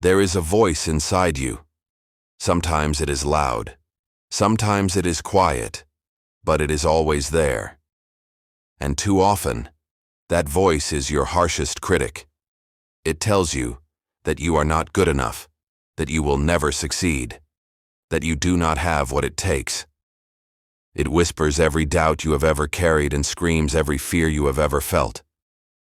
There is a voice inside you. Sometimes it is loud. Sometimes it is quiet. But it is always there. And too often, that voice is your harshest critic. It tells you that you are not good enough, that you will never succeed, that you do not have what it takes. It whispers every doubt you have ever carried and screams every fear you have ever felt.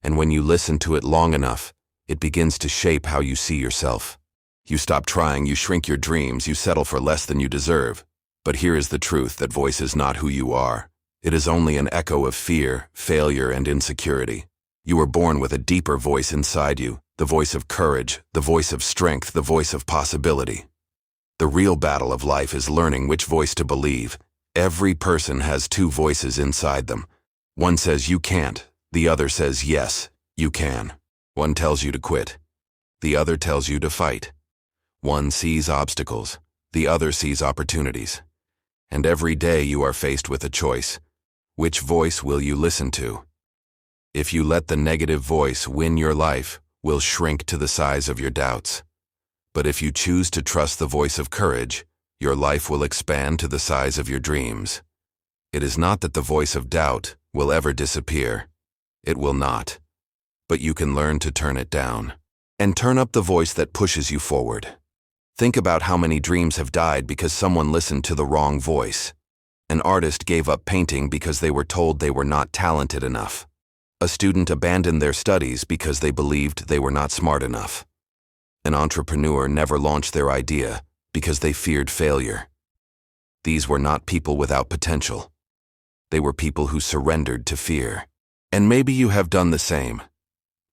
And when you listen to it long enough, it begins to shape how you see yourself. You stop trying, you shrink your dreams, you settle for less than you deserve. But here is the truth: that voice is not who you are. It is only an echo of fear, failure, and insecurity. You were born with a deeper voice inside you, the voice of courage, the voice of strength, the voice of possibility. The real battle of life is learning which voice to believe. Every person has two voices inside them. One says you can't, the other says yes, you can. One tells you to quit, the other tells you to fight. One sees obstacles, the other sees opportunities. And every day you are faced with a choice. Which voice will you listen to? If you let the negative voice win your life, will shrink to the size of your doubts. But if you choose to trust the voice of courage, your life will expand to the size of your dreams. It is not that the voice of doubt will ever disappear. It will not. But you can learn to turn it down. And turn up the voice that pushes you forward. Think about how many dreams have died because someone listened to the wrong voice. An artist gave up painting because they were told they were not talented enough. A student abandoned their studies because they believed they were not smart enough. An entrepreneur never launched their idea because they feared failure. These were not people without potential. They were people who surrendered to fear. And maybe you have done the same.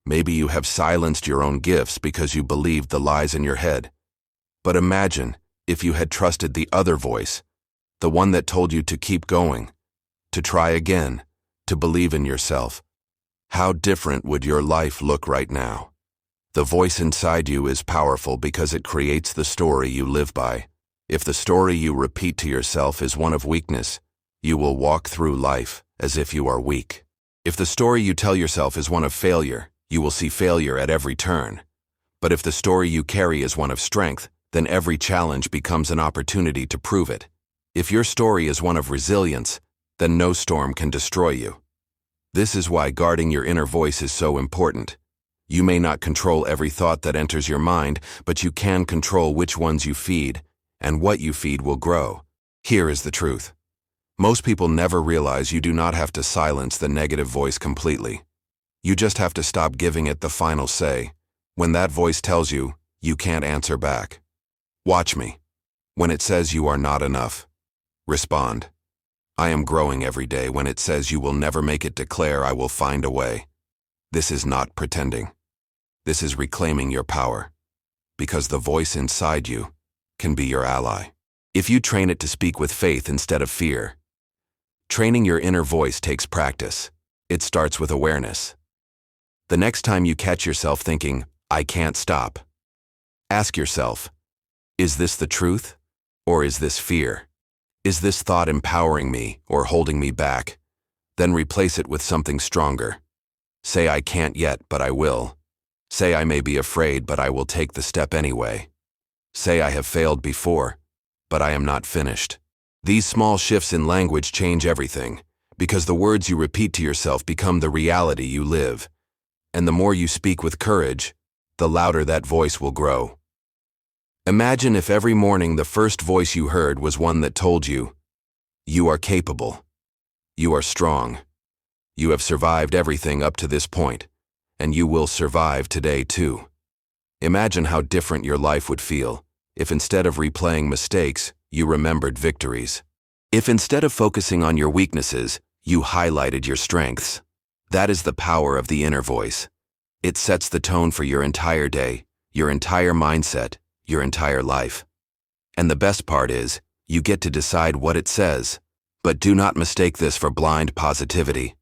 Maybe you have silenced your own gifts because you believed the lies in your head. But imagine if you had trusted the other voice, the one that told you to keep going, to try again, to believe in yourself. How different would your life look right now? The voice inside you is powerful because it creates the story you live by. If the story you repeat to yourself is one of weakness, you will walk through life as if you are weak. If the story you tell yourself is one of failure, you will see failure at every turn. But if the story you carry is one of strength, then every challenge becomes an opportunity to prove it. If your story is one of resilience, then no storm can destroy you. This is why guarding your inner voice is so important. You may not control every thought that enters your mind, but you can control which ones you feed, and what you feed will grow. Here is the truth. Most people never realize you do not have to silence the negative voice completely. You just have to stop giving it the final say. When that voice tells you, you can't answer back. Watch me. When it says you are not enough, respond. I am growing every day. When it says you will never make it, declare I will find a way. This is not pretending. This is reclaiming your power. Because the voice inside you can be your ally. If you train it to speak with faith instead of fear. Training your inner voice takes practice. It starts with awareness. The next time you catch yourself thinking, I can't stop, ask yourself, is this the truth, or is this fear? Is this thought empowering me or holding me back? Then replace it with something stronger. Say I can't yet, but I will. Say I may be afraid, but I will take the step anyway. Say I have failed before, but I am not finished. These small shifts in language change everything, because the words you repeat to yourself become the reality you live. And the more you speak with courage, the louder that voice will grow. Imagine if every morning the first voice you heard was one that told you, you are capable, you are strong, you have survived everything up to this point, and you will survive today too. Imagine how different your life would feel if instead of replaying mistakes, you remembered victories. If instead of focusing on your weaknesses, you highlighted your strengths. That is the power of the inner voice. It sets the tone for your entire day, your entire mindset, your entire life. And the best part is, you get to decide what it says. But do not mistake this for blind positivity.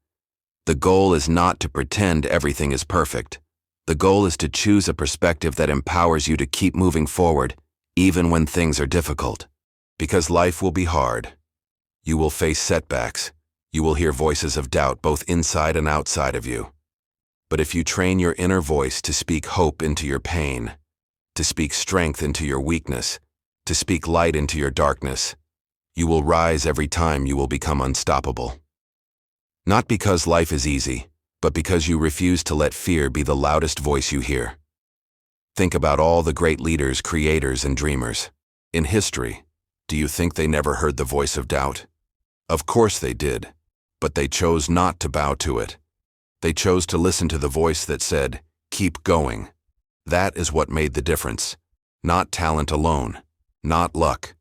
The goal is not to pretend everything is perfect. The goal is to choose a perspective that empowers you to keep moving forward, even when things are difficult. Because life will be hard. You will face setbacks. You will hear voices of doubt both inside and outside of you. But if you train your inner voice to speak hope into your pain, to speak strength into your weakness, to speak light into your darkness. You will rise every time you will become unstoppable. Not because life is easy, but because you refuse to let fear be the loudest voice you hear. Think about all the great leaders, creators, and dreamers. In history, do you think they never heard the voice of doubt? Of course they did, but they chose not to bow to it. They chose to listen to the voice that said, "Keep going." That is what made the difference. Not talent alone, not luck,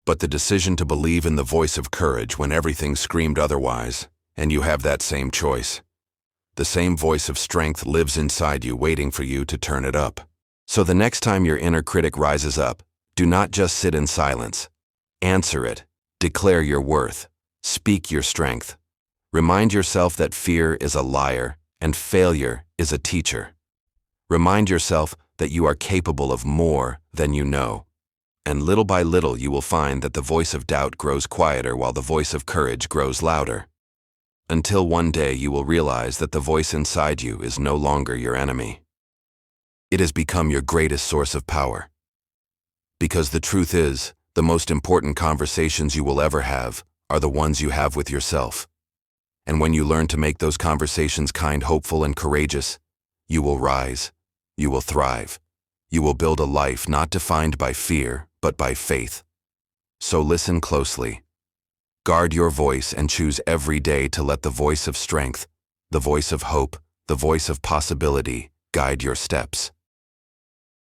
but the decision to believe in the voice of courage when everything screamed otherwise, and you have that same choice. The same voice of strength lives inside you, waiting for you to turn it up. So the next time your inner critic rises up, do not just sit in silence. Answer it. Declare your worth. Speak your strength. Remind yourself that fear is a liar and failure is a teacher. Remind yourself that you are capable of more than you know. And little by little you will find that the voice of doubt grows quieter while the voice of courage grows louder. Until one day you will realize that the voice inside you is no longer your enemy. It has become your greatest source of power. Because the truth is, the most important conversations you will ever have are the ones you have with yourself. And when you learn to make those conversations kind, hopeful, and courageous, you will rise, you will thrive, you will build a life not defined by fear, but by faith. So listen closely. Guard your voice and choose every day to let the voice of strength, the voice of hope, the voice of possibility guide your steps.